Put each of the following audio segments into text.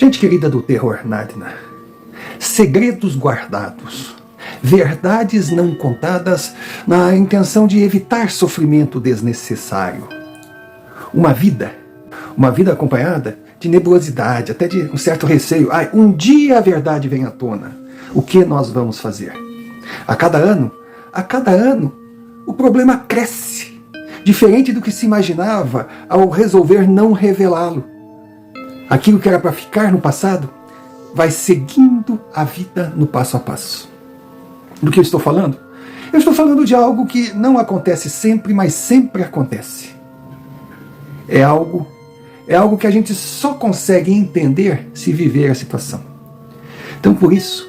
Gente querida do terror Narnia, segredos guardados, verdades não contadas na intenção de evitar sofrimento desnecessário. Uma vida acompanhada de nebulosidade, até de um certo receio. Um dia a verdade vem à tona. O que nós vamos fazer? A cada ano, o problema cresce, diferente do que se imaginava ao resolver não revelá-lo. Aquilo que era para ficar no passado vai seguindo a vida no passo a passo. Do que eu estou falando? Eu estou falando de algo que não acontece sempre, mas sempre acontece. É algo que a gente só consegue entender se viver a situação. Então, por isso,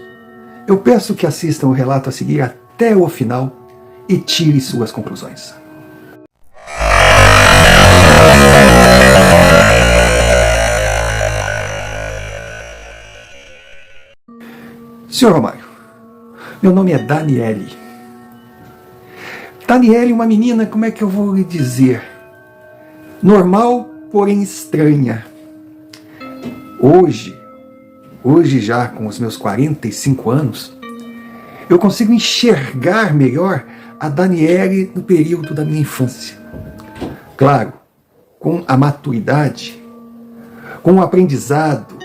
eu peço que assistam o relato a seguir até o final e tire suas conclusões. Senhor Romário, meu nome é Daniele. Daniele, uma menina, como é que eu vou lhe dizer? Normal, porém estranha. Hoje já com os meus 45 anos, eu consigo enxergar melhor a Daniele no período da minha infância. Claro, com a maturidade, com o aprendizado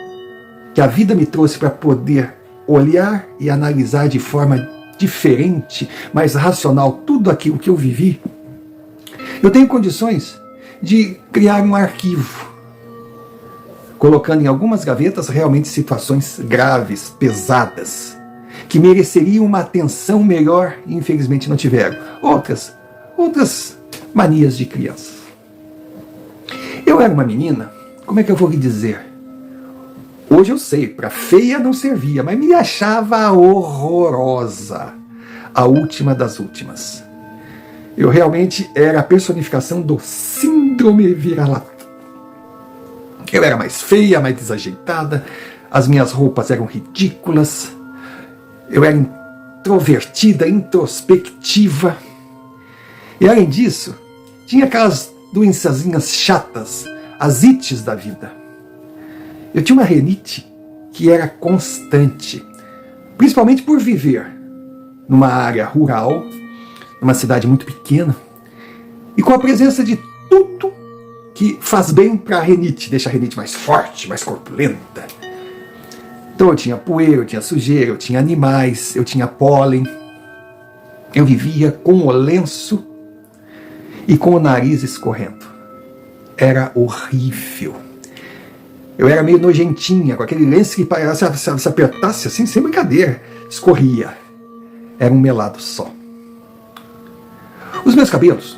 que a vida me trouxe para poder olhar e analisar de forma diferente, mais racional, tudo aquilo que eu vivi, eu tenho condições de criar um arquivo, colocando em algumas gavetas realmente situações graves, pesadas, que mereceriam uma atenção melhor e infelizmente não tiveram. Outras manias de criança. Eu era uma menina, como é que eu vou lhe dizer? Hoje eu sei, para feia não servia, mas me achava horrorosa. A última das últimas. Eu realmente era a personificação do síndrome vira-lata. Eu era mais feia, mais desajeitada, as minhas roupas eram ridículas, eu era introvertida, introspectiva. E além disso, tinha aquelas doençazinhas chatas, as ites da vida. Eu tinha uma renite que era constante, principalmente por viver numa área rural, numa cidade muito pequena, e com a presença de tudo que faz bem para a renite, deixa a renite mais forte, mais corpulenta. Então eu tinha poeira, eu tinha sujeira, eu tinha animais, eu tinha pólen. Eu vivia com o lenço e com o nariz escorrendo. Era horrível. Eu era meio nojentinha, com aquele lenço que se apertasse assim, sem brincadeira, escorria. Era um melado só. Os meus cabelos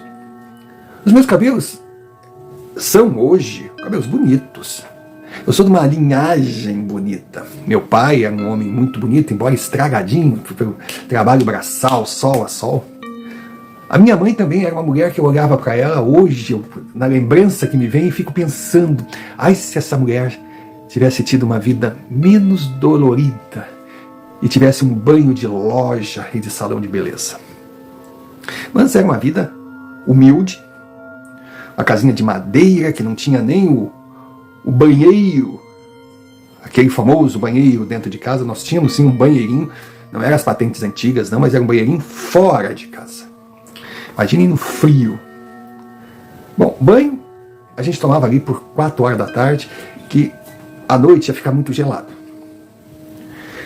são hoje cabelos bonitos. Eu sou de uma linhagem bonita. Meu pai era um homem muito bonito, embora estragadinho pelo trabalho braçal, sol a sol. A minha mãe também era uma mulher que eu olhava para ela hoje, na lembrança que me vem, e fico pensando, se essa mulher tivesse tido uma vida menos dolorida e tivesse um banho de loja e de salão de beleza. Mas era uma vida humilde, uma casinha de madeira que não tinha nem o banheiro, aquele famoso banheiro dentro de casa. Nós tínhamos sim um banheirinho, não eram as patentes antigas não, mas era um banheirinho fora de casa. Imaginem no frio. Bom, banho a gente tomava ali por 4 horas da tarde, que à noite ia ficar muito gelado.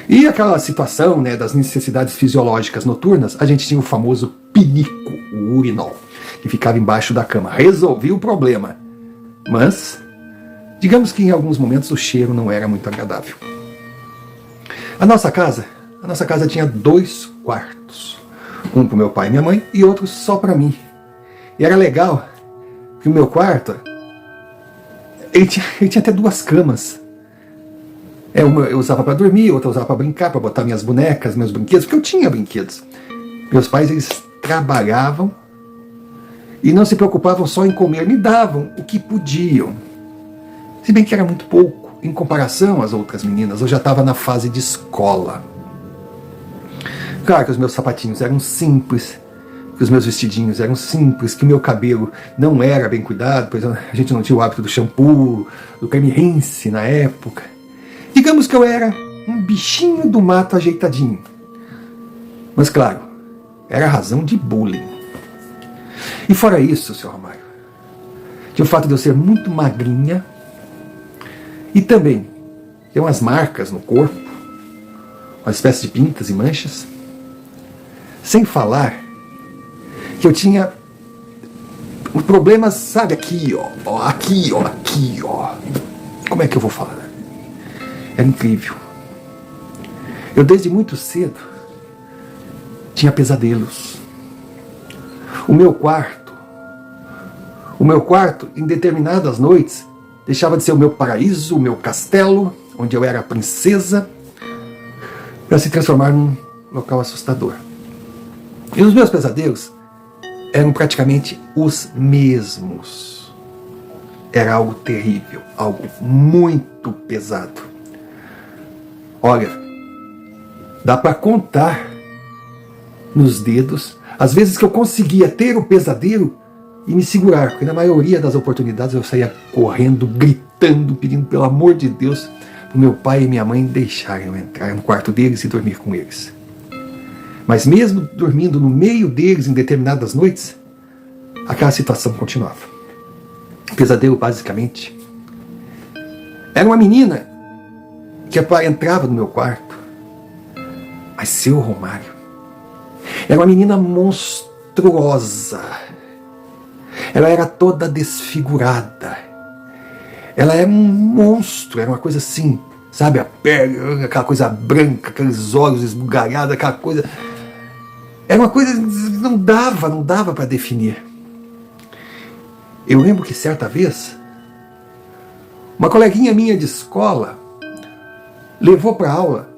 E aquela situação, né, das necessidades fisiológicas noturnas, a gente tinha o famoso pinico, o urinol, que ficava embaixo da cama. Resolvia o problema. Mas, digamos que em alguns momentos o cheiro não era muito agradável. A nossa casa tinha 2 quartos. Um para o meu pai e minha mãe e outro só para mim. E era legal que o meu quarto, ele tinha até 2 camas. Uma eu usava para dormir, outra eu usava para brincar, para botar minhas bonecas, meus brinquedos, porque eu tinha brinquedos. Meus pais, eles trabalhavam e não se preocupavam só em comer, me davam o que podiam. Se bem que era muito pouco, em comparação às outras meninas. Eu já estava na fase de escola. Claro que os meus sapatinhos eram simples, que os meus vestidinhos eram simples, que o meu cabelo não era bem cuidado, pois a gente não tinha o hábito do shampoo, do creme rinse na época. Digamos que eu era um bichinho do mato ajeitadinho. Mas claro, era razão de bullying. E fora isso, Sr. Romário, tinha o fato de eu ser muito magrinha e também ter umas marcas no corpo, uma espécie de pintas e manchas. Sem falar que eu tinha um problema, sabe, aqui, ó, aqui, ó, aqui, ó. Como é que eu vou falar? Era incrível. Eu desde muito cedo tinha pesadelos. O meu quarto, em determinadas noites, deixava de ser o meu paraíso, o meu castelo, onde eu era a princesa, para se transformar num local assustador. E os meus pesadelos eram praticamente os mesmos. Era algo terrível, algo muito pesado. Olha, dá para contar nos dedos as vezes que eu conseguia ter o pesadelo e me segurar, porque na maioria das oportunidades eu saía correndo, gritando, pedindo pelo amor de Deus para meu pai e minha mãe deixarem eu entrar no quarto deles e dormir com eles. Mas mesmo dormindo no meio deles em determinadas noites, aquela situação continuava. O pesadelo, basicamente, era uma menina que entrava no meu quarto, mas seu Romário, era uma menina monstruosa. Ela era toda desfigurada. Ela era um monstro, era uma coisa assim, sabe? A pele, aquela coisa branca, aqueles olhos esbugalhados, aquela coisa... Era uma coisa que não dava para definir. Eu lembro que certa vez, uma coleguinha minha de escola levou para aula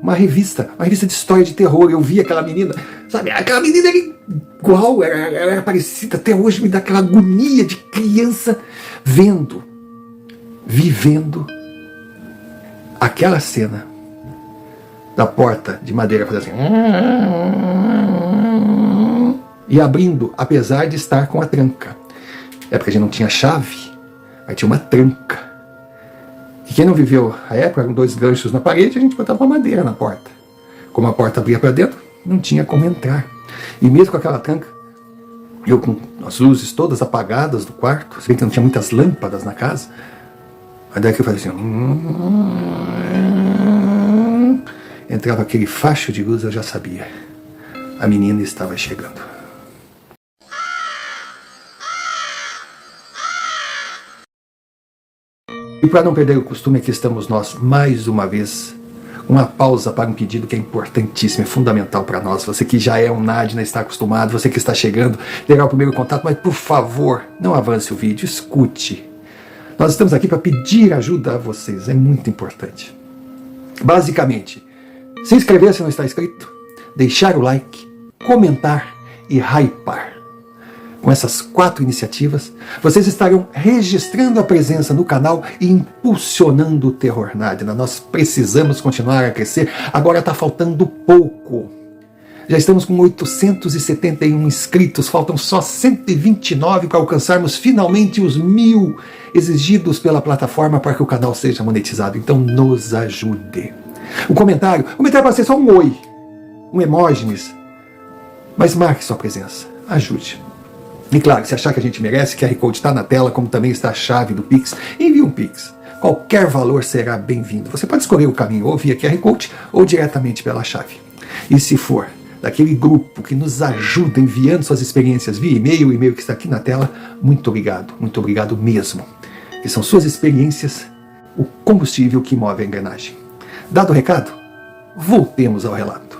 uma revista de história de terror. Eu vi aquela menina, sabe? Aquela menina era igual, ela era parecida. Até hoje me dá aquela agonia de criança vivendo aquela cena da porta de madeira fazer assim e abrindo, apesar de estar com a tranca. É porque a gente não tinha chave, aí tinha uma tranca. E quem não viveu a época, eram 2 ganchos na parede, a gente botava uma madeira na porta. Como a porta abria para dentro, não tinha como entrar. E mesmo com aquela tranca, eu com as luzes todas apagadas do quarto, se bem que não tinha muitas lâmpadas na casa, aí daí que eu fazia assim, entrava aquele facho de luz, eu já sabia. A menina estava chegando. E para não perder o costume, aqui estamos nós, mais uma vez, uma pausa para um pedido que é importantíssimo, é fundamental para nós. Você que já é um Nadna, está acostumado, você que está chegando, legal o primeiro contato, mas por favor, não avance o vídeo, escute. Nós estamos aqui para pedir ajuda a vocês, é muito importante. Basicamente, se inscrever se não está inscrito, deixar o like, comentar e hypar. Com essas 4 iniciativas, vocês estarão registrando a presença no canal e impulsionando o Terror Nadna. Nós precisamos continuar a crescer, agora está faltando pouco. Já estamos com 871 inscritos, faltam só 129 para alcançarmos finalmente os 1000 exigidos pela plataforma para que o canal seja monetizado. Então nos ajude. O comentário pode ser só um oi, um emojis, mas marque sua presença, ajude. E claro, se achar que a gente merece, QR Code está na tela, como também está a chave do Pix. Envie um Pix. Qualquer valor será bem-vindo. Você pode escolher o caminho ou via QR Code ou diretamente pela chave. E se for daquele grupo que nos ajuda enviando suas experiências via e-mail, o e-mail que está aqui na tela, muito obrigado mesmo. Que são suas experiências o combustível que move a engrenagem. Dado o recado, voltemos ao relato.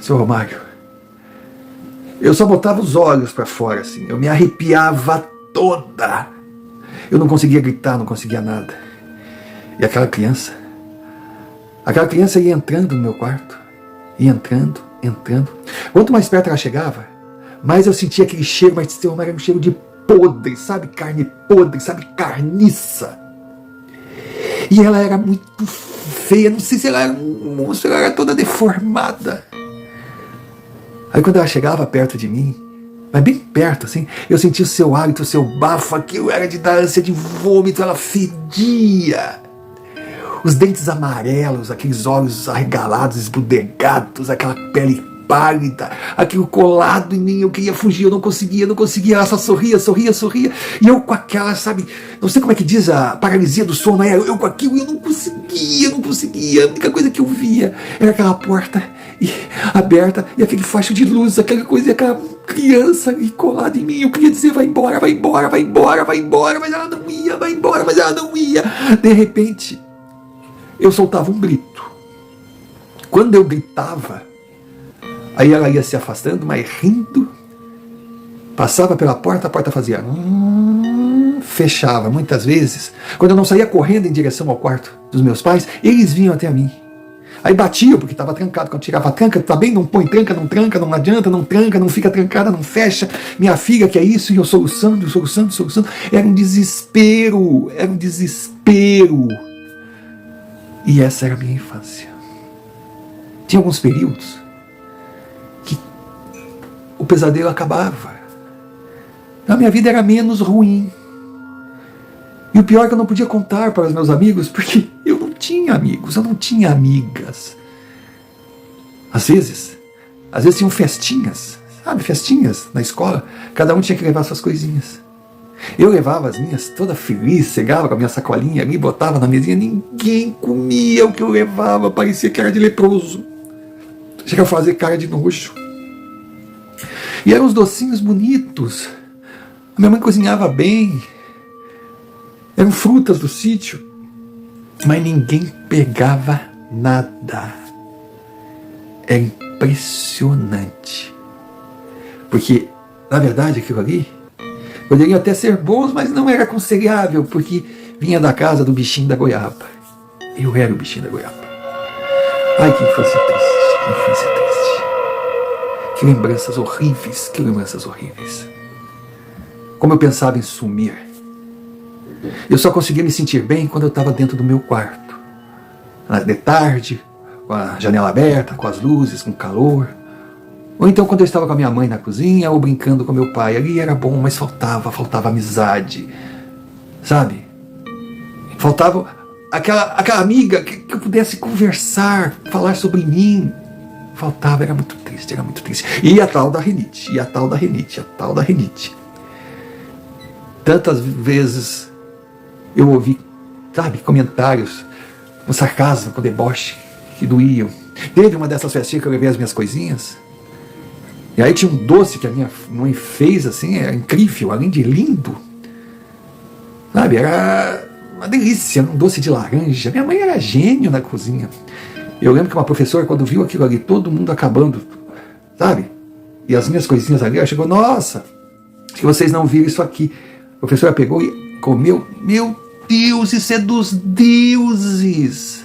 Seu Romário, eu só botava os olhos para fora, assim. Eu me arrepiava toda. Eu não conseguia gritar, não conseguia nada. E aquela criança ia entrando no meu quarto. Ia entrando. Quanto mais perto ela chegava, mais eu sentia aquele cheiro, mas era um cheiro de podre, sabe? Carne podre, sabe? Carniça. E ela era muito feia, não sei se ela era um monstro, ela era toda deformada. Aí quando ela chegava perto de mim, mas bem perto, assim. Eu senti o seu hálito, o seu bafo, aquilo era de dar ânsia de vômito, ela fedia. Os dentes amarelos, aqueles olhos arregalados, esbudegados, aquela pele pálida, aquilo colado em mim, eu queria fugir, eu não conseguia, ela só sorria, e eu com aquela, sabe, não sei como é que diz a paralisia do sono, eu com aquilo, eu não conseguia, a única coisa que eu via era aquela porta aberta, e aquele facho de luz, aquela coisa, aquela criança ali colada em mim, eu queria dizer, vai embora, mas ela não ia, vai embora, mas ela não ia. De repente, eu soltava um grito. Quando eu gritava, aí ela ia se afastando, mas rindo, passava pela porta, a porta fazia fechava. Muitas vezes, quando eu não saía correndo em direção ao quarto dos meus pais, eles vinham até mim. Aí batiam, porque estava trancado. Quando tirava a tranca, tá bem, não põe tranca, não adianta, não tranca, não fica trancada, não fecha. Minha filha, que é isso? E eu soluçando. Era um desespero. E essa era a minha infância. Tinha alguns períodos que o pesadelo acabava. A minha vida era menos ruim. E o pior é que eu não podia contar para os meus amigos, porque eu não tinha amigos, eu não tinha amigas. Às vezes tinham festinhas, sabe, festinhas na escola, cada um tinha que levar suas coisinhas. Eu levava as minhas toda feliz, chegava com a minha sacolinha ali, botava na mesinha, ninguém comia o que eu levava, parecia que era de leproso. Chegava a fazer cara de nojo. E eram uns docinhos bonitos. A minha mãe cozinhava bem. Eram frutas do sítio, mas ninguém pegava nada. É impressionante. Porque, na verdade, aquilo ali poderiam até ser bons, mas não era aconselhável, porque vinha da casa do bichinho da goiaba. Eu era o bichinho da goiaba. Ai, que infância triste. Que lembranças horríveis. Como eu pensava em sumir. Eu só conseguia me sentir bem quando eu estava dentro do meu quarto. De tarde, com a janela aberta, com as luzes, com calor. Ou então quando eu estava com a minha mãe na cozinha, ou brincando com meu pai. Ali era bom, mas faltava amizade. Sabe? Faltava aquela amiga que eu pudesse conversar, falar sobre mim. Faltava, era muito triste. E a tal da rinite. Tantas vezes eu ouvi, sabe, comentários com sarcasmo, com deboche, que doíam. Teve uma dessas festinhas que eu levei as minhas coisinhas, e aí tinha um doce que a minha mãe fez, assim, era incrível, além de lindo. Sabe, era uma delícia, um doce de laranja. Minha mãe era gênio na cozinha. Eu lembro que uma professora, quando viu aquilo ali, todo mundo acabando, sabe, e as minhas coisinhas ali, ela chegou, nossa, se vocês não viram isso aqui. A professora pegou e comeu. Meu Deus, isso é dos deuses.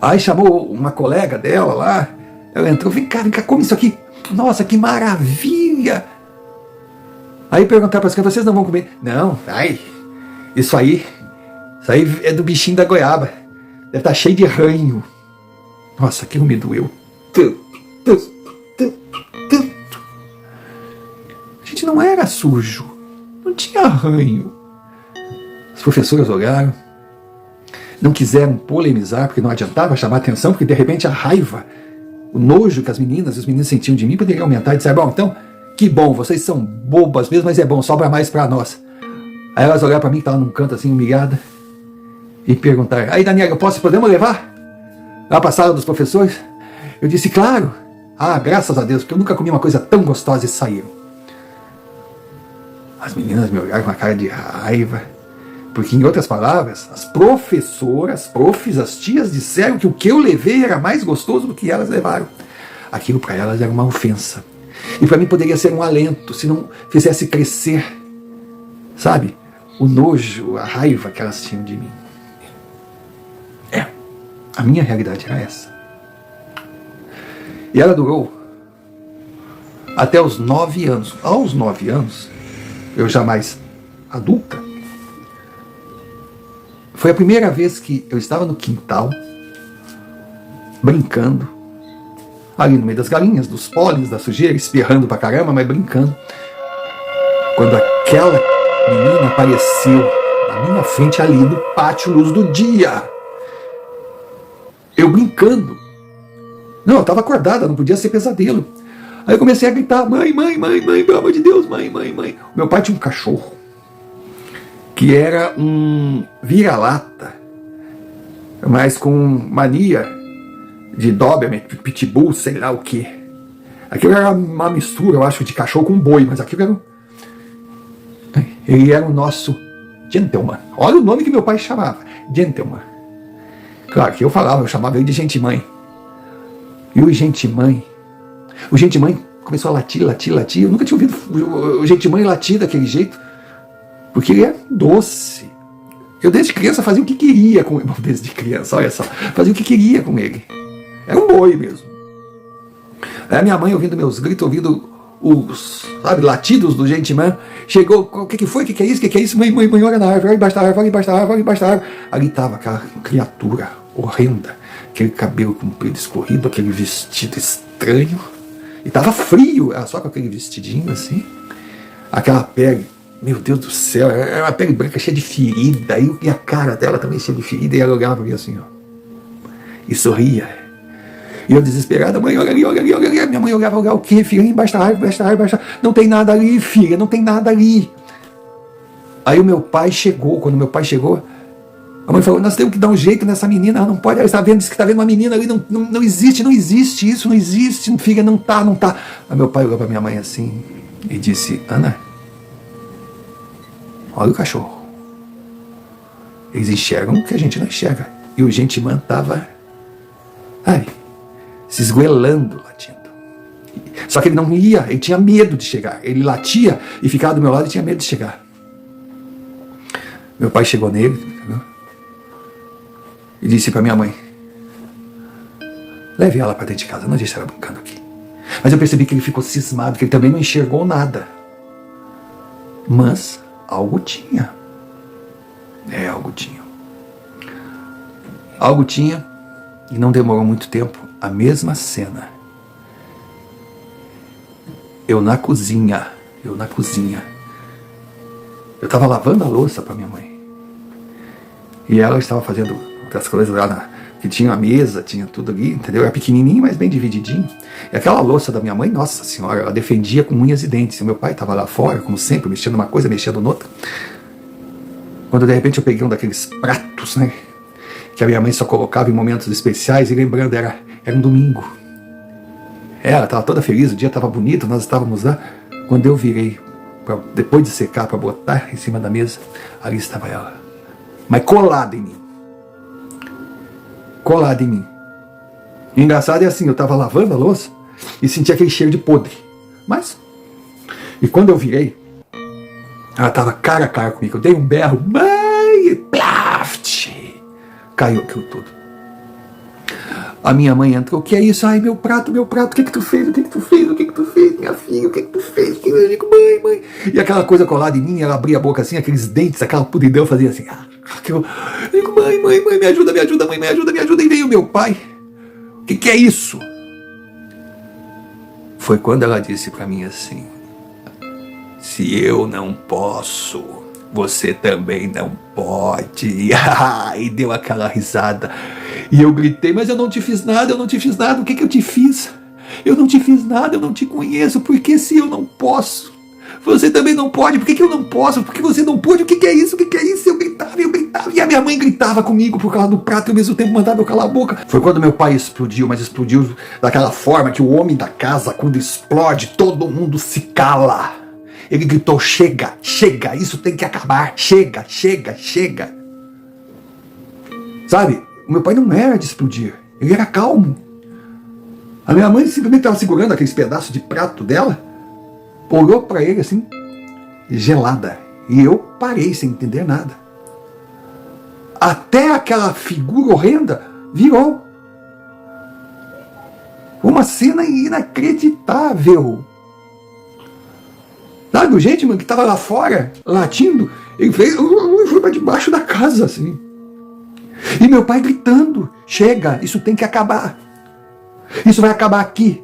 Aí chamou uma colega dela lá. Ela entrou, vem cá, come isso aqui. Nossa, que maravilha. Aí perguntaram para as crianças, vocês não vão comer? Não, isso aí é do bichinho da goiaba. Deve estar cheio de ranho. Nossa, aquilo me doeu tanto. A gente não era sujo, não tinha arranho. As professoras olharam, não quiseram polemizar, porque não adiantava chamar atenção, porque de repente a raiva, o nojo que as meninas e os meninos sentiam de mim poderia aumentar e dizer, bom, então, que bom, vocês são bobas mesmo, mas é bom, sobra mais para nós. Aí elas olharam para mim, que estava num canto assim, humilhada, e perguntaram, aí Daniela, podemos levar lá para a sala dos professores? Eu disse, claro. Graças a Deus, porque eu nunca comi uma coisa tão gostosa e saíram. As meninas me olharam com a cara de raiva, porque, em outras palavras, as professoras, as tias disseram que o que eu levei era mais gostoso do que elas levaram. Aquilo para elas era uma ofensa. E para mim poderia ser um alento, se não fizesse crescer, sabe, o nojo, a raiva que elas tinham de mim. A minha realidade era essa. E ela durou até os 9 anos. Aos 9 anos, eu já mais adulta, foi a primeira vez que eu estava no quintal, brincando. ali no meio das galinhas, dos pólenes, da sujeira, espirrando pra caramba, mas brincando. Quando aquela menina apareceu na minha frente ali no pátio, luz do dia, eu brincando. Não, eu estava acordada, não podia ser pesadelo. Aí eu comecei a gritar, mãe, mãe, mãe, mãe, pelo amor de Deus, mãe, mãe, mãe. O meu pai tinha um cachorro, que era um vira-lata, mas com mania de Doberman, pitbull, sei lá o que. Aquilo era uma mistura, eu acho, de cachorro com boi, mas aquilo era ele era o nosso gentleman. Olha o nome que meu pai chamava, gentleman. Claro que eu chamava ele de gente-mãe. E o gente-mãe começou a latir, latir, latir. Eu nunca tinha ouvido o gente-mãe latir daquele jeito, porque ele é doce. Eu desde criança fazia o que queria com ele. Desde criança, olha só, fazia o que queria com ele. Era um boi mesmo. Aí a minha mãe, ouvindo meus gritos, ouvindo os, sabe, latidos do gente-mãe, chegou, o que foi? O que é isso? O que é isso? Mãe, mãe, mãe, olha na árvore, olha embaixo da árvore, olha embaixo da árvore, olha embaixo da árvore. Ali estava aquela criatura horrenda, aquele cabelo comprido escorrido, aquele vestido estranho, e estava frio, era só com aquele vestidinho assim, aquela pele, meu Deus do céu, era uma pele branca cheia de ferida, e a cara dela também cheia de ferida, e ela olhava para mim assim, ó, e sorria. E eu desesperada, mãe, olha ali, olha ali, olha ali. Minha mãe olhava, olha o quê, filha? Embaixo da árvore, embaixo da árvore, embaixo da árvore. Não tem nada ali, filha, não tem nada ali. Aí o meu pai chegou, quando meu pai chegou, a mãe falou, nós temos que dar um jeito nessa menina, ela não pode, ela está vendo, diz que está vendo uma menina ali, não existe isso, não existe, filha, não tá. Aí meu pai olhou para minha mãe assim e disse, Ana, olha o cachorro. Eles enxergam o que a gente não enxerga. E o gente-mãe estava, se esgoelando, latindo. Só que ele não ia, ele tinha medo de chegar. Ele latia e ficava do meu lado e tinha medo de chegar. Meu pai chegou nele, entendeu? E disse para minha mãe, leve ela para dentro de casa, não deixe ela brincando aqui. Mas eu percebi que ele ficou cismado, que ele também não enxergou nada. Mas algo tinha. Algo tinha. Algo tinha, e não demorou muito tempo. A mesma cena. Eu na cozinha. Eu estava lavando a louça para minha mãe. E ela estava fazendo outras coisas lá, que tinha a mesa, tinha tudo ali, entendeu? Era pequenininho, mas bem divididinho. E aquela louça da minha mãe, nossa senhora, ela defendia com unhas e dentes. E meu pai estava lá fora, como sempre, mexendo numa coisa, mexendo noutra. Quando de repente eu peguei um daqueles pratos, né? Que a minha mãe só colocava em momentos especiais, e lembrando, era um domingo. Ela estava toda feliz, o dia estava bonito, nós estávamos lá. Quando eu virei, depois de secar para botar em cima da mesa, ali estava ela. Mas colada em mim. Colada em mim. E engraçado é assim, eu estava lavando a louça e senti aquele cheiro de podre. E quando eu virei, ela estava cara a cara comigo. Eu dei um berro, mãe, e plaft! Caiu aquilo tudo. A minha mãe entrou, o que é isso? Ai, meu prato, o que tu fez? O que tu fez, minha filha? O que tu fez? Eu digo, mãe. E aquela coisa colada em mim, ela abria a boca assim, aqueles dentes, aquela podridão fazia assim. Eu digo, mãe, me ajuda, mãe, me ajuda. E veio meu pai. O que é isso? Foi quando ela disse pra mim assim, se eu não posso, você também não pode. E deu aquela risada. E eu gritei, mas eu não te fiz nada. O que eu te fiz? Eu não te fiz nada, eu não te conheço. Por que se eu não posso? Você também não pode. Por que eu não posso? Por que você não pode? O que é isso? Eu gritava. E a minha mãe gritava comigo por causa do prato e ao mesmo tempo mandava eu calar a boca. Foi quando meu pai explodiu, mas explodiu daquela forma que o homem da casa, quando explode, todo mundo se cala. Ele gritou, chega, isso tem que acabar, chega. Sabe, o meu pai não era de explodir, ele era calmo. A minha mãe simplesmente estava segurando aqueles pedaços de prato dela, olhou para ele assim, gelada, e eu parei sem entender nada. Até aquela figura horrenda virou uma cena inacreditável. Sabe, o gente, que estava lá fora, latindo, ele foi para debaixo da casa, assim. E meu pai gritando, chega, isso tem que acabar. Isso vai acabar aqui.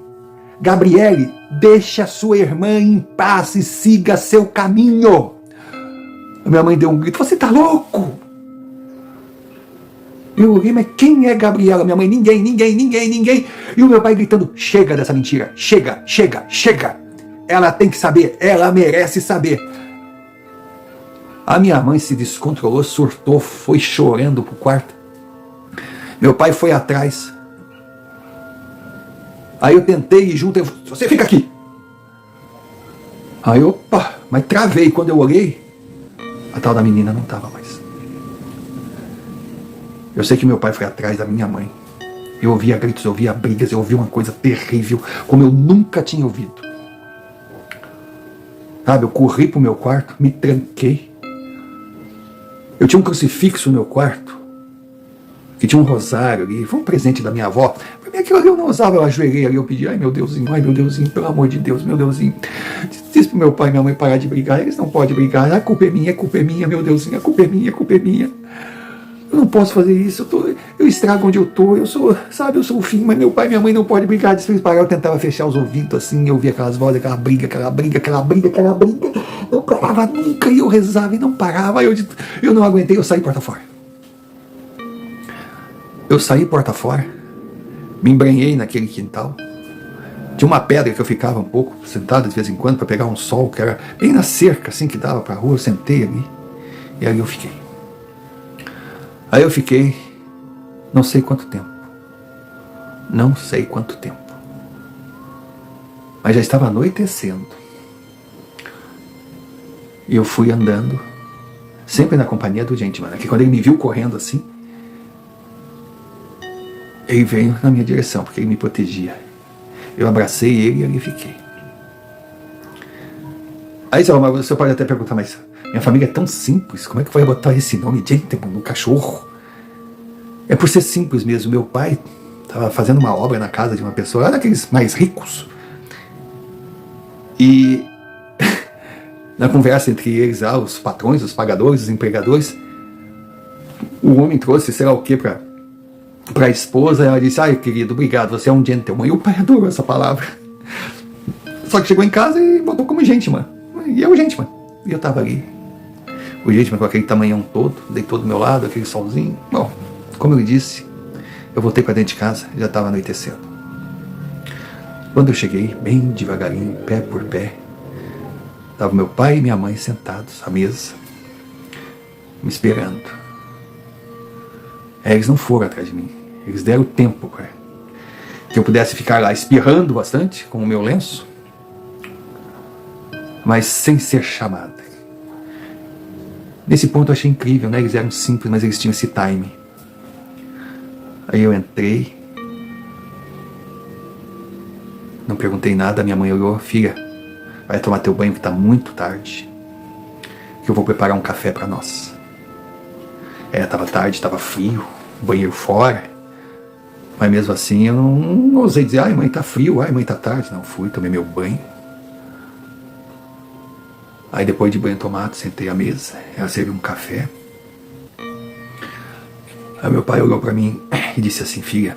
Gabriele, deixe a sua irmã em paz e siga seu caminho. A minha mãe deu um grito: você tá louco? Eu olhei: mas quem é Gabriela? Minha mãe: ninguém. E o meu pai gritando: chega dessa mentira, chega. Ela tem que saber, ela merece saber. A minha mãe se descontrolou, surtou, foi chorando pro quarto. Meu pai foi atrás. Aí eu tentei ir junto, você fica aqui. Aí opa, mas travei. Quando eu olhei, a tal da menina não estava mais. Eu sei que meu pai foi atrás da minha mãe. Eu ouvia gritos, eu ouvia brigas, eu ouvia uma coisa terrível, como eu nunca tinha ouvido. Sabe, eu corri pro meu quarto, me tranquei. Eu tinha um crucifixo no meu quarto, que tinha um rosário ali, foi um presente da minha avó. Pra mim aquilo ali eu não usava, eu ajoelhei ali, eu pedi: ai meu Deusinho, pelo amor de Deus, meu Deusinho. Diz pro meu pai e minha mãe parar de brigar, eles não podem brigar, a culpa é minha, meu Deusinho, a culpa é minha. Eu não posso fazer isso, eu estrago onde eu tô, eu sou o fim, mas meu pai e minha mãe não podem brigar. Disse pra eles parar, eu tentava fechar os ouvidos assim, eu ouvia aquelas vozes, aquela briga. Não parava nunca, e eu rezava e não parava. Eu não aguentei, eu saí porta fora. Me embrenhei naquele quintal. Tinha uma pedra que eu ficava um pouco sentado de vez em quando para pegar um sol, que era bem na cerca, assim, que dava para a rua. Eu sentei ali, e ali eu fiquei. Aí eu fiquei não sei quanto tempo. Mas já estava anoitecendo. E eu fui andando, sempre na companhia do gentleman, que quando ele me viu correndo assim, ele veio na minha direção, porque ele me protegia. Eu abracei ele e ali fiquei. Aí você pode até perguntar: mas minha família é tão simples, como é que vai botar esse nome gentleman no cachorro? É por ser simples mesmo. Meu pai estava fazendo uma obra na casa de uma pessoa, lá daqueles mais ricos. E na conversa entre eles, os patrões, os pagadores, os empregadores, o homem trouxe sei lá o que para a esposa. Ela disse: ai querido, obrigado, você é um gentleman. E o pai adorou essa palavra. Só que chegou em casa e botou como gentleman. E eu gentleman. E eu tava ali, o gentleman com aquele tamanhão todo, deitou do meu lado, aquele solzinho. Bom, como eu disse, eu voltei para dentro de casa, já estava anoitecendo. Quando eu cheguei, bem devagarinho, pé por pé, estavam meu pai e minha mãe sentados à mesa, me esperando. Eles não foram atrás de mim, eles deram tempo para que eu pudesse ficar lá espirrando bastante com o meu lenço, mas sem ser chamado. Nesse ponto eu achei incrível, né? Eles eram simples, mas eles tinham esse time. Aí eu entrei, não perguntei nada. Minha mãe olhou: filha, vai tomar teu banho que está muito tarde, que eu vou preparar um café para nós. Estava tarde, estava frio, banheiro fora, mas mesmo assim eu não ousei dizer: ai mãe, tá frio, ai mãe, tá tarde. Não, fui, tomei meu banho. Aí depois de banho tomado, sentei à mesa, ela serviu um café. Aí meu pai olhou para mim e disse assim: filha,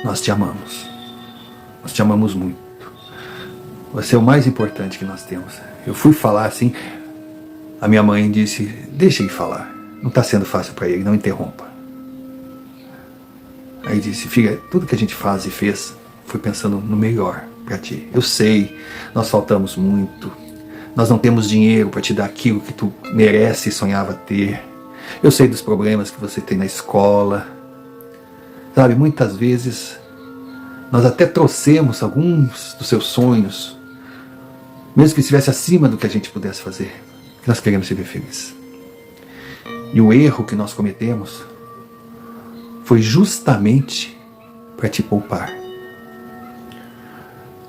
nós te amamos muito, você é o mais importante que nós temos. Eu fui falar assim, a minha mãe disse: deixa ele falar, não está sendo fácil para ele, não interrompa. Aí disse: filha, tudo que a gente faz e fez foi pensando no melhor para ti. Eu sei, nós faltamos muito, nós não temos dinheiro para te dar aquilo que tu merece e sonhava ter. Eu sei dos problemas que você tem na escola. Sabe, muitas vezes nós até trouxemos alguns dos seus sonhos, mesmo que estivesse acima do que a gente pudesse fazer, que nós queremos te ver feliz. E o erro que nós cometemos foi justamente para te poupar.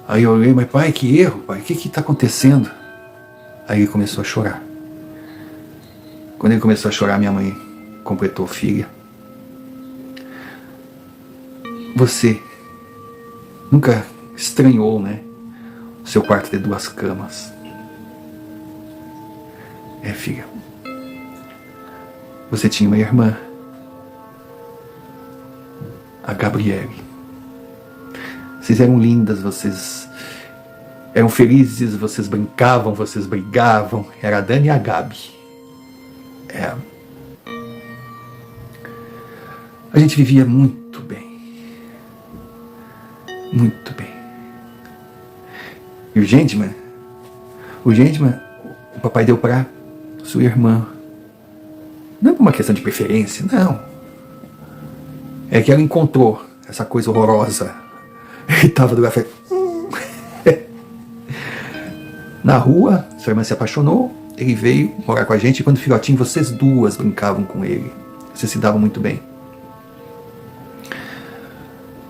Aí eu olhei: mas pai, que erro, pai, o que está acontecendo? Aí ele começou a chorar. Quando ele começou a chorar, minha mãe completou: filha, você nunca estranhou, né, o seu quarto ter 2 camas? Filha, você tinha uma irmã. a Gabriele. Vocês eram lindas, vocês eram felizes, vocês brincavam, vocês brigavam. Era a Dani e a Gabi. A gente vivia muito bem. Muito bem. E o Gentleman, o papai deu para sua irmã. Não por uma questão de preferência, não. É que ela encontrou essa coisa horrorosa. Ele estava do café. Na rua, sua irmã se apaixonou, ele veio morar com a gente, e quando filhotinho, vocês duas brincavam com ele. Vocês se davam muito bem.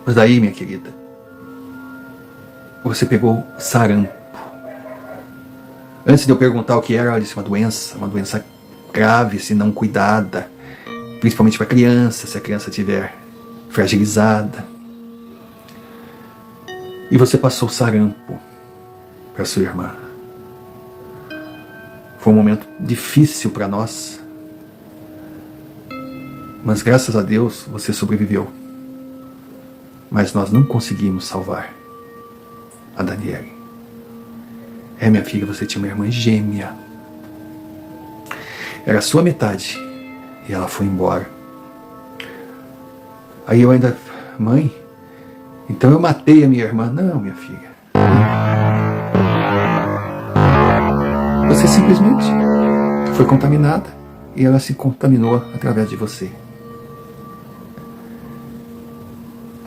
Mas daí, minha querida, você pegou sarampo. Antes de eu perguntar o que era, ela disse uma doença grave se não cuidada, principalmente para criança, se a criança estiver fragilizada. E você passou sarampo para sua irmã. Foi um momento difícil para nós, mas graças a Deus você sobreviveu. Mas nós não conseguimos salvar a Daniele. Minha filha, você tinha uma irmã gêmea. Era a sua metade. E ela foi embora. Aí eu ainda... Mãe, então eu matei a minha irmã. Não, minha filha. Você simplesmente foi contaminada. E ela se contaminou através de você.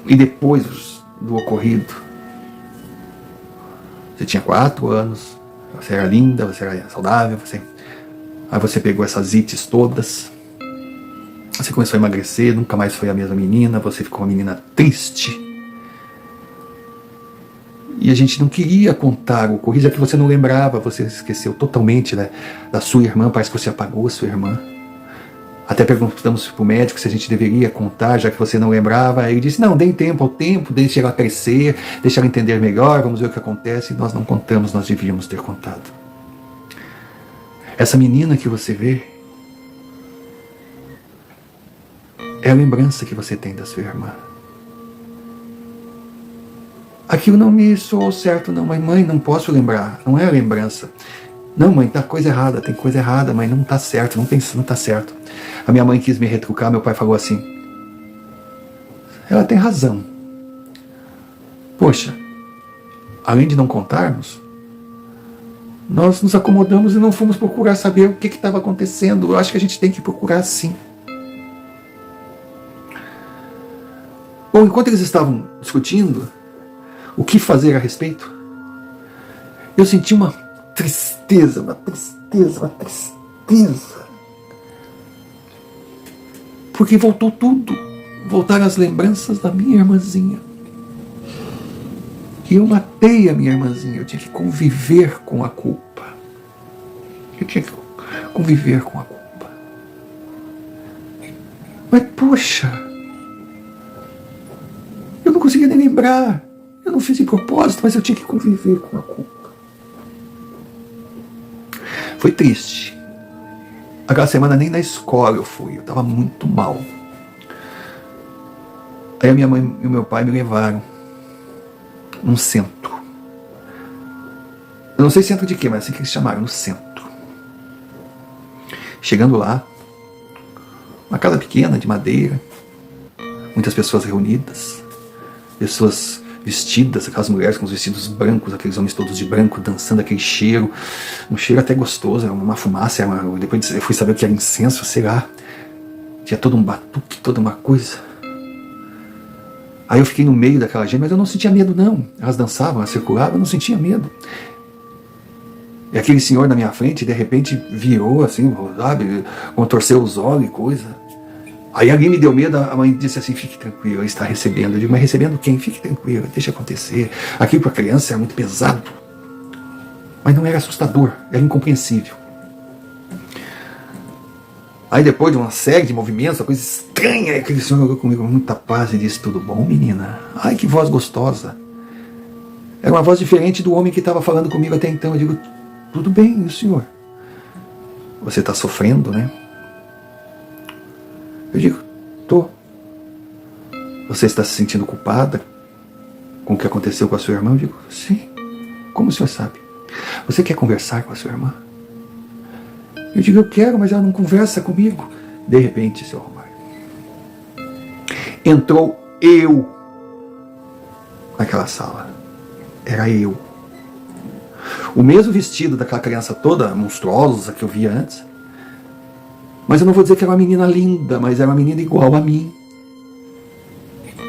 E depois do ocorrido, você tinha 4 anos, você era linda, você era saudável, aí você pegou essas ites todas, você começou a emagrecer, nunca mais foi a mesma menina, você ficou uma menina triste. E a gente não queria contar o ocorrido, já que você não lembrava, você esqueceu totalmente, né, da sua irmã, parece que você apagou a sua irmã. Até perguntamos para o médico se a gente deveria contar, já que você não lembrava. Aí ele disse, não, deem tempo ao tempo, deixe ela crescer, deixe ela entender melhor, vamos ver o que acontece. E nós não contamos, nós devíamos ter contado. Essa menina que você vê é a lembrança que você tem da sua irmã. Aquilo não me soou certo, não, mas mãe, não posso lembrar, não é a lembrança. Não, mãe, tá coisa errada, tem coisa errada, mãe, não tá certo, não tá certo. A minha mãe quis me retrucar, meu pai falou assim, ela tem razão. Poxa, além de não contarmos, nós nos acomodamos e não fomos procurar saber o que estava acontecendo. Eu acho que a gente tem que procurar sim. Bom, enquanto eles estavam discutindo o que fazer a respeito, eu senti uma tristeza. Porque voltou tudo. Voltaram as lembranças da minha irmãzinha. E eu matei a minha irmãzinha. Eu tinha que conviver com a culpa. Mas, poxa, eu não conseguia nem lembrar. Eu não fiz de propósito, mas eu tinha que conviver com a culpa. Foi triste. Aquela semana nem na escola eu fui. Eu estava muito mal. Aí a minha mãe e o meu pai me levaram num centro. Eu não sei centro de quê, mas assim que eles chamaram, no centro. Chegando lá, uma casa pequena de madeira, muitas pessoas reunidas, pessoas vestidas, aquelas mulheres com os vestidos brancos, aqueles homens todos de branco, dançando, aquele cheiro, um cheiro até gostoso, uma fumaça, depois eu fui saber o que era incenso, sei lá, tinha todo um batuque, toda uma coisa. Aí eu fiquei no meio daquela gente, mas eu não sentia medo não, elas dançavam, elas circulavam, eu não sentia medo. E aquele senhor na minha frente, de repente, virou assim, sabe, contorceu os olhos e coisa. Aí alguém me deu medo, a mãe disse assim, fique tranquilo, ele está recebendo. Eu digo, mas recebendo quem? Fique tranquilo, deixa acontecer. Aquilo para a criança era muito pesado. Mas não era assustador, era incompreensível. Aí depois de uma série de movimentos, uma coisa estranha, aquele senhor olhou comigo com muita paz e disse, tudo bom, menina? Ai, que voz gostosa. Era uma voz diferente do homem que estava falando comigo até então. Eu digo, tudo bem, e o senhor? Você está sofrendo, né? Eu digo, tô. Você está se sentindo culpada com o que aconteceu com a sua irmã? Eu digo, sim. Como o senhor sabe? Você quer conversar com a sua irmã? Eu digo, eu quero, mas ela não conversa comigo. De repente, seu Romário, entrou eu naquela sala. Era eu. O mesmo vestido daquela criança toda monstruosa que eu via antes. Mas eu não vou dizer que era uma menina linda, mas era uma menina igual a mim.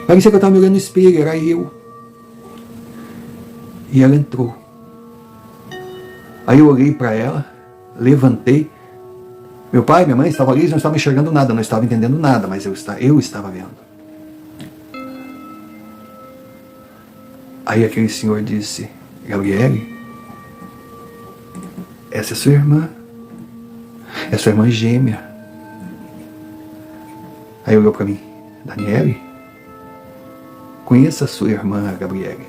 Parecia que eu estava me olhando no espelho, era eu. E ela entrou. Aí eu olhei para ela, levantei. Meu pai e minha mãe estavam ali, eles não estavam enxergando nada, não estavam entendendo nada, mas eu estava vendo. Aí aquele senhor disse, Gabriele, essa é sua irmã. É sua irmã gêmea. Aí olhou para mim, Daniele, conheça a sua irmã, Gabriele.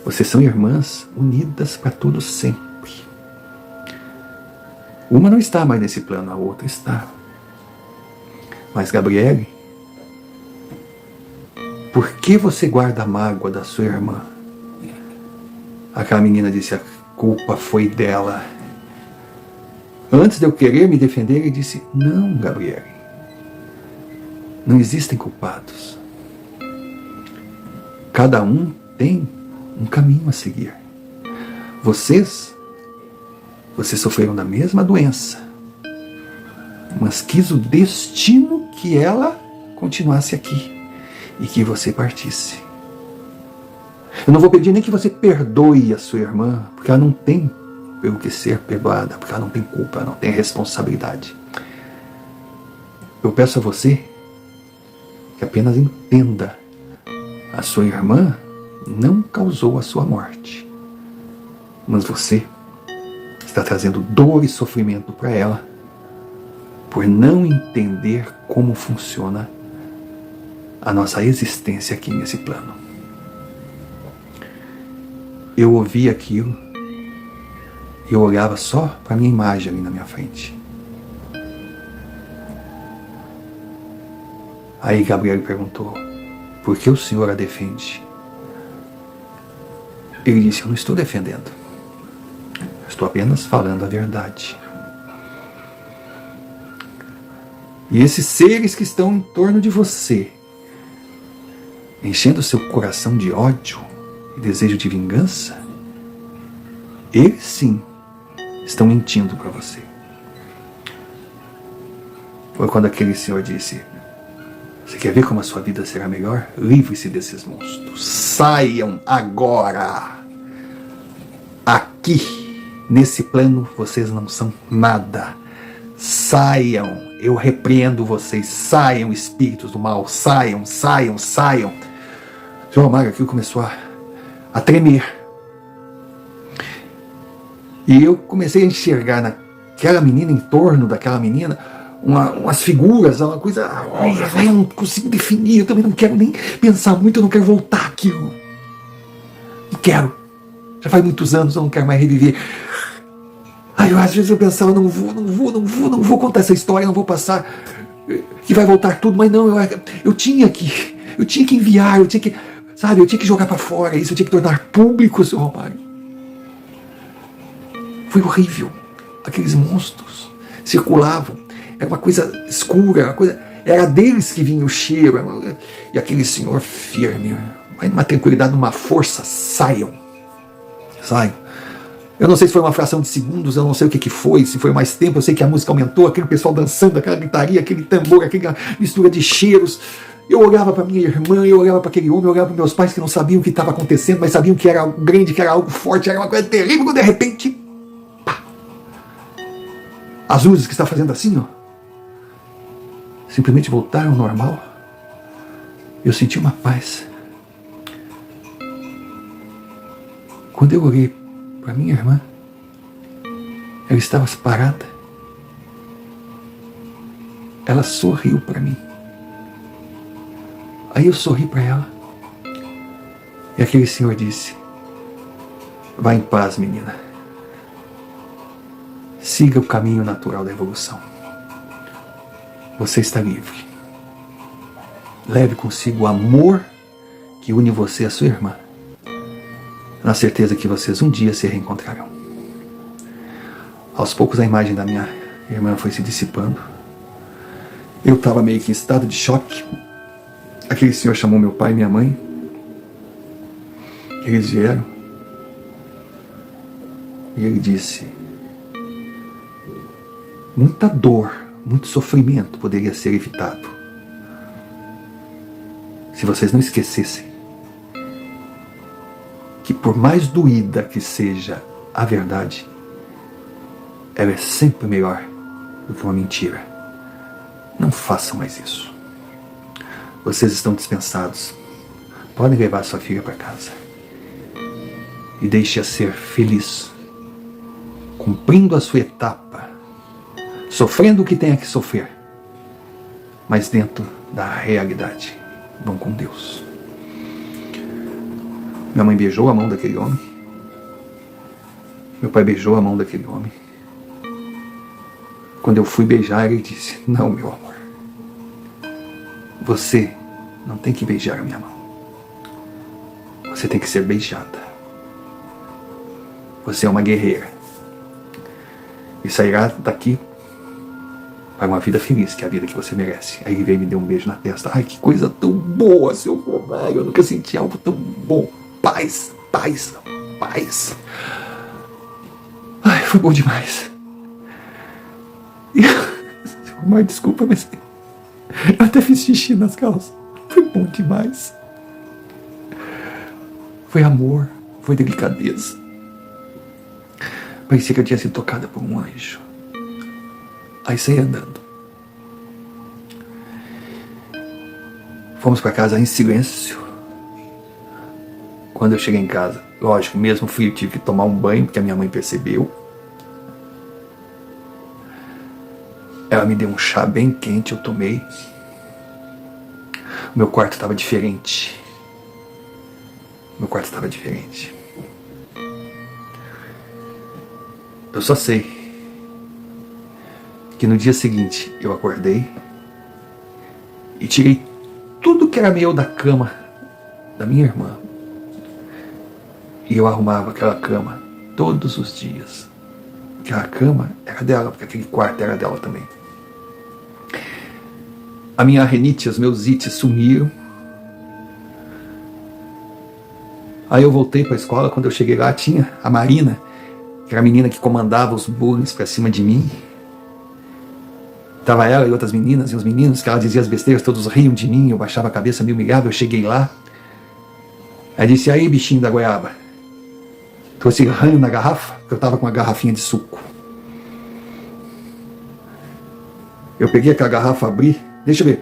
Vocês são irmãs unidas para todo sempre. Uma não está mais nesse plano, a outra está. Mas, Gabriele, por que você guarda a mágoa da sua irmã? Aquela menina disse, a culpa foi dela. Antes de eu querer me defender, ele disse, não, Gabriele, não existem culpados. Cada um tem um caminho a seguir. Vocês sofreram da mesma doença, mas quis o destino que ela continuasse aqui e que você partisse. Eu não vou pedir nem que você perdoe a sua irmã, porque ela não tem pelo que ser perdoada, porque ela não tem culpa, ela não tem responsabilidade. Eu peço a você que apenas entenda, a sua irmã não causou a sua morte, mas você está trazendo dor e sofrimento para ela por não entender como funciona a nossa existência aqui nesse plano. Eu ouvi aquilo e eu olhava só para a minha imagem ali na minha frente. Aí Gabriel perguntou, por que o senhor a defende? Ele disse, eu não estou defendendo. Estou apenas falando a verdade. E esses seres que estão em torno de você, enchendo seu coração de ódio e desejo de vingança, eles sim estão mentindo para você. Foi quando aquele senhor disse, você quer ver como a sua vida será melhor? Livre-se desses monstros. Saiam agora. Aqui. Nesse plano, vocês não são nada. Saiam, eu repreendo vocês. Saiam, espíritos do mal. Saiam, saiam, saiam. Seu Romário, aquilo começou a tremer. E eu comecei a enxergar naquela menina, em torno daquela menina, umas figuras, uma coisa. Eu não consigo definir, eu também não quero nem pensar muito, eu não quero voltar àquilo. Não quero. Já faz muitos anos, eu não quero mais reviver. Aí às vezes eu pensava, não vou contar essa história, não vou passar, que vai voltar tudo, mas não, eu tinha que enviar, eu tinha que jogar para fora isso, eu tinha que tornar público, seu Romário. Foi horrível. Aqueles monstros circulavam, era uma coisa escura, era deles que vinha o cheiro, e aquele senhor firme, mas numa tranquilidade, numa força, saiam. Eu não sei se foi uma fração de segundos, eu não sei o que foi, se foi mais tempo, eu sei que a música aumentou, aquele pessoal dançando, aquela gritaria, aquele tambor, aquela mistura de cheiros. Eu olhava para minha irmã, eu olhava para aquele homem, eu olhava para meus pais que não sabiam o que estava acontecendo, mas sabiam que era algo grande, que era algo forte, era uma coisa terrível, de repente, pá, as luzes que está fazendo assim, ó, simplesmente voltaram ao normal. Eu senti uma paz. Quando eu olhei para minha irmã, ela estava parada. Ela sorriu para mim. Aí eu sorri para ela. E aquele senhor disse, vá em paz, menina. Siga o caminho natural da evolução. Você está livre. leve consigo o amor que une você e a sua irmã, na certeza que vocês um dia se reencontrarão. Aos poucos a imagem da minha irmã foi se dissipando. Eu estava meio que em estado de choque. Aquele senhor chamou meu pai e minha mãe. Eles vieram. E ele disse: muita dor, muito sofrimento poderia ser evitado se vocês não esquecessem que, por mais doída que seja a verdade, ela é sempre melhor do que uma mentira. Não façam mais isso. Vocês estão dispensados. Podem levar sua filha para casa. E deixe-a ser feliz, cumprindo a sua etapa, sofrendo o que tenha que sofrer, mas dentro da realidade. Vão com Deus. Minha mãe beijou a mão daquele homem. Meu pai beijou a mão daquele homem. Quando eu fui beijar, ele disse: não, meu amor, você não tem que beijar a minha mão. Você tem que ser beijada. Você é uma guerreira e sairá daqui para uma vida feliz, que é a vida que você merece. Aí ele veio e me deu um beijo na testa. Ai, que coisa tão boa, seu Romário. Eu nunca senti algo tão bom. Paz, paz, paz. Ai, foi bom demais. Seu Romário, desculpa, mas eu até fiz xixi nas calças. Foi bom demais. Foi amor, foi delicadeza. Parecia que eu tinha sido tocada por um anjo. Aí saí andando. Fomos para casa em silêncio. Quando eu cheguei em casa, lógico, mesmo frio, tive que tomar um banho, porque a minha mãe percebeu. Ela me deu um chá bem quente, eu tomei. O meu quarto estava diferente. Meu quarto estava diferente. Eu só sei que no dia seguinte eu acordei e tirei tudo que era meu da cama da minha irmã. E eu arrumava aquela cama todos os dias. Aquela cama era dela, porque aquele quarto era dela também. A minha renite, os meus ites sumiram. Aí eu voltei para a escola. Quando eu cheguei lá, tinha a Marina, que era a menina que comandava os bullying para cima de mim. Tava ela e outras meninas e os meninos, que ela dizia as besteiras, todos riam de mim. Eu baixava a cabeça, me humilhava. Eu cheguei lá. Aí disse: aí, bichinho da goiaba, trouxe ranho na garrafa, porque eu tava com uma garrafinha de suco. Eu peguei aquela garrafa, abri, deixa eu ver,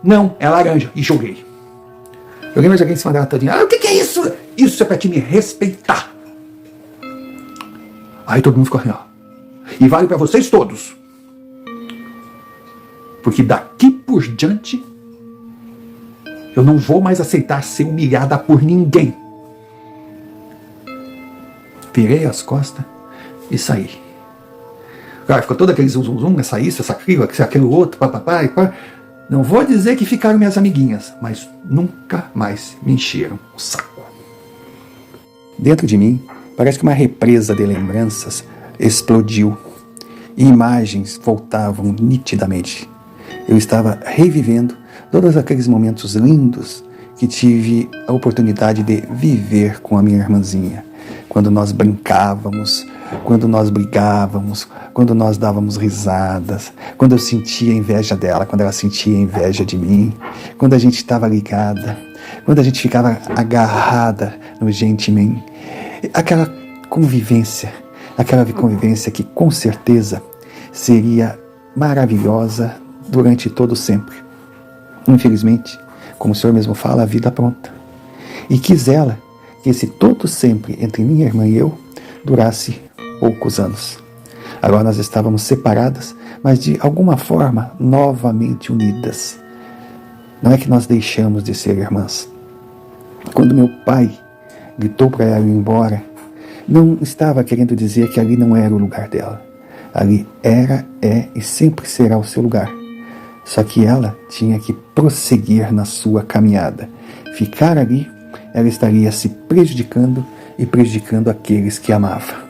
não, é laranja, e joguei. Joguei mais alguém em cima dela todinha. Ah, o que é isso? Isso é pra te me respeitar. Aí todo mundo ficou assim, ó. E vale pra vocês todos. Porque daqui por diante eu não vou mais aceitar ser humilhada por ninguém. Virei as costas e saí. Claro, ficou todo aquele zum, essa isso, essa aquilo outro, papapá e pá. Não vou dizer que ficaram minhas amiguinhas, mas nunca mais me encheram o saco. Dentro de mim, parece que uma represa de lembranças explodiu. E imagens voltavam nitidamente. Eu estava revivendo todos aqueles momentos lindos que tive a oportunidade de viver com a minha irmãzinha. Quando nós brincávamos, quando nós brigávamos, quando nós dávamos risadas, quando eu sentia inveja dela, quando ela sentia inveja de mim, quando a gente estava ligada, quando a gente ficava agarrada no gentimen. Aquela convivência que com certeza seria maravilhosa durante todo sempre. Infelizmente, como o Senhor mesmo fala, a vida pronta. E quis ela que esse todo sempre entre minha irmã e eu durasse poucos anos. Agora nós estávamos separadas, mas de alguma forma novamente unidas. Não é que nós deixamos de ser irmãs. Quando meu pai gritou para ela ir embora, não estava querendo dizer que ali não era o lugar dela. Ali era, é e sempre será o seu lugar. Só que ela tinha que prosseguir na sua caminhada. Ficar ali, ela estaria se prejudicando e prejudicando aqueles que amava.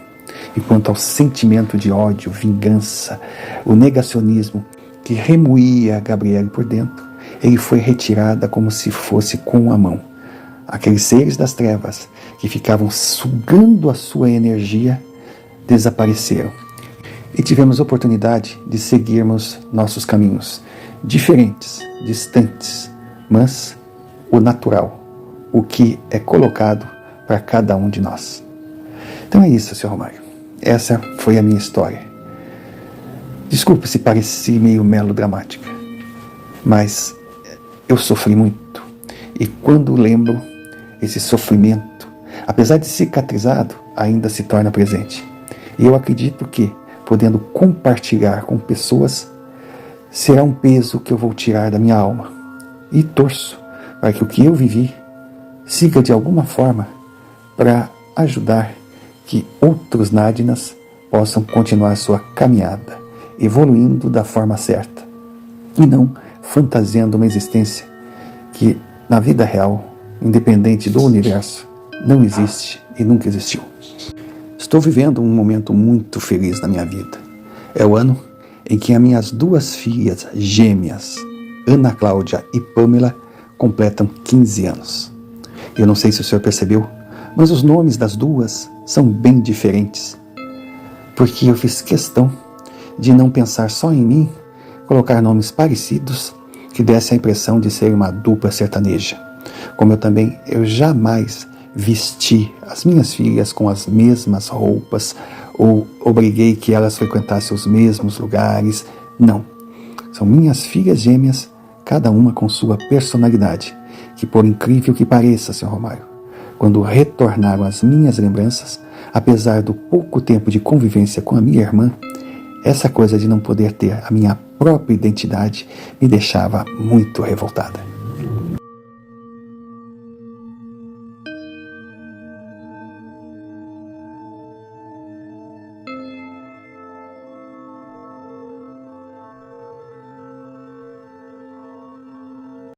E quanto ao sentimento de ódio, vingança, o negacionismo que remoía Gabriele por dentro, ele foi retirado como se fosse com a mão. Aqueles seres das trevas que ficavam sugando a sua energia desapareceram. E tivemos oportunidade de seguirmos nossos caminhos, diferentes, distantes, mas o natural, o que é colocado para cada um de nós. Então é isso, Sr. Romário. Essa foi a minha história. Desculpe se pareci meio melodramática, mas eu sofri muito. E quando lembro, esse sofrimento, apesar de cicatrizado, ainda se torna presente. E eu acredito que, podendo compartilhar com pessoas, será um peso que eu vou tirar da minha alma. E torço para que o que eu vivi siga de alguma forma para ajudar que outros Nadinas possam continuar sua caminhada, evoluindo da forma certa, e não fantasiando uma existência que, na vida real, independente do universo, não existe e nunca existiu. Estou vivendo um momento muito feliz na minha vida. É o ano em que as minhas duas filhas gêmeas, Ana Cláudia e Pamela, completam 15 anos. Eu não sei se o senhor percebeu, mas os nomes das duas são bem diferentes. Porque eu fiz questão de não pensar só em mim, colocar nomes parecidos que desse a impressão de ser uma dupla sertaneja. Como eu jamais vesti as minhas filhas com as mesmas roupas ou obriguei que elas frequentassem os mesmos lugares. Não. São minhas filhas gêmeas, cada uma com sua personalidade, que por incrível que pareça, Sr. Romário, quando retornaram as minhas lembranças, apesar do pouco tempo de convivência com a minha irmã, essa coisa de não poder ter a minha própria identidade me deixava muito revoltada.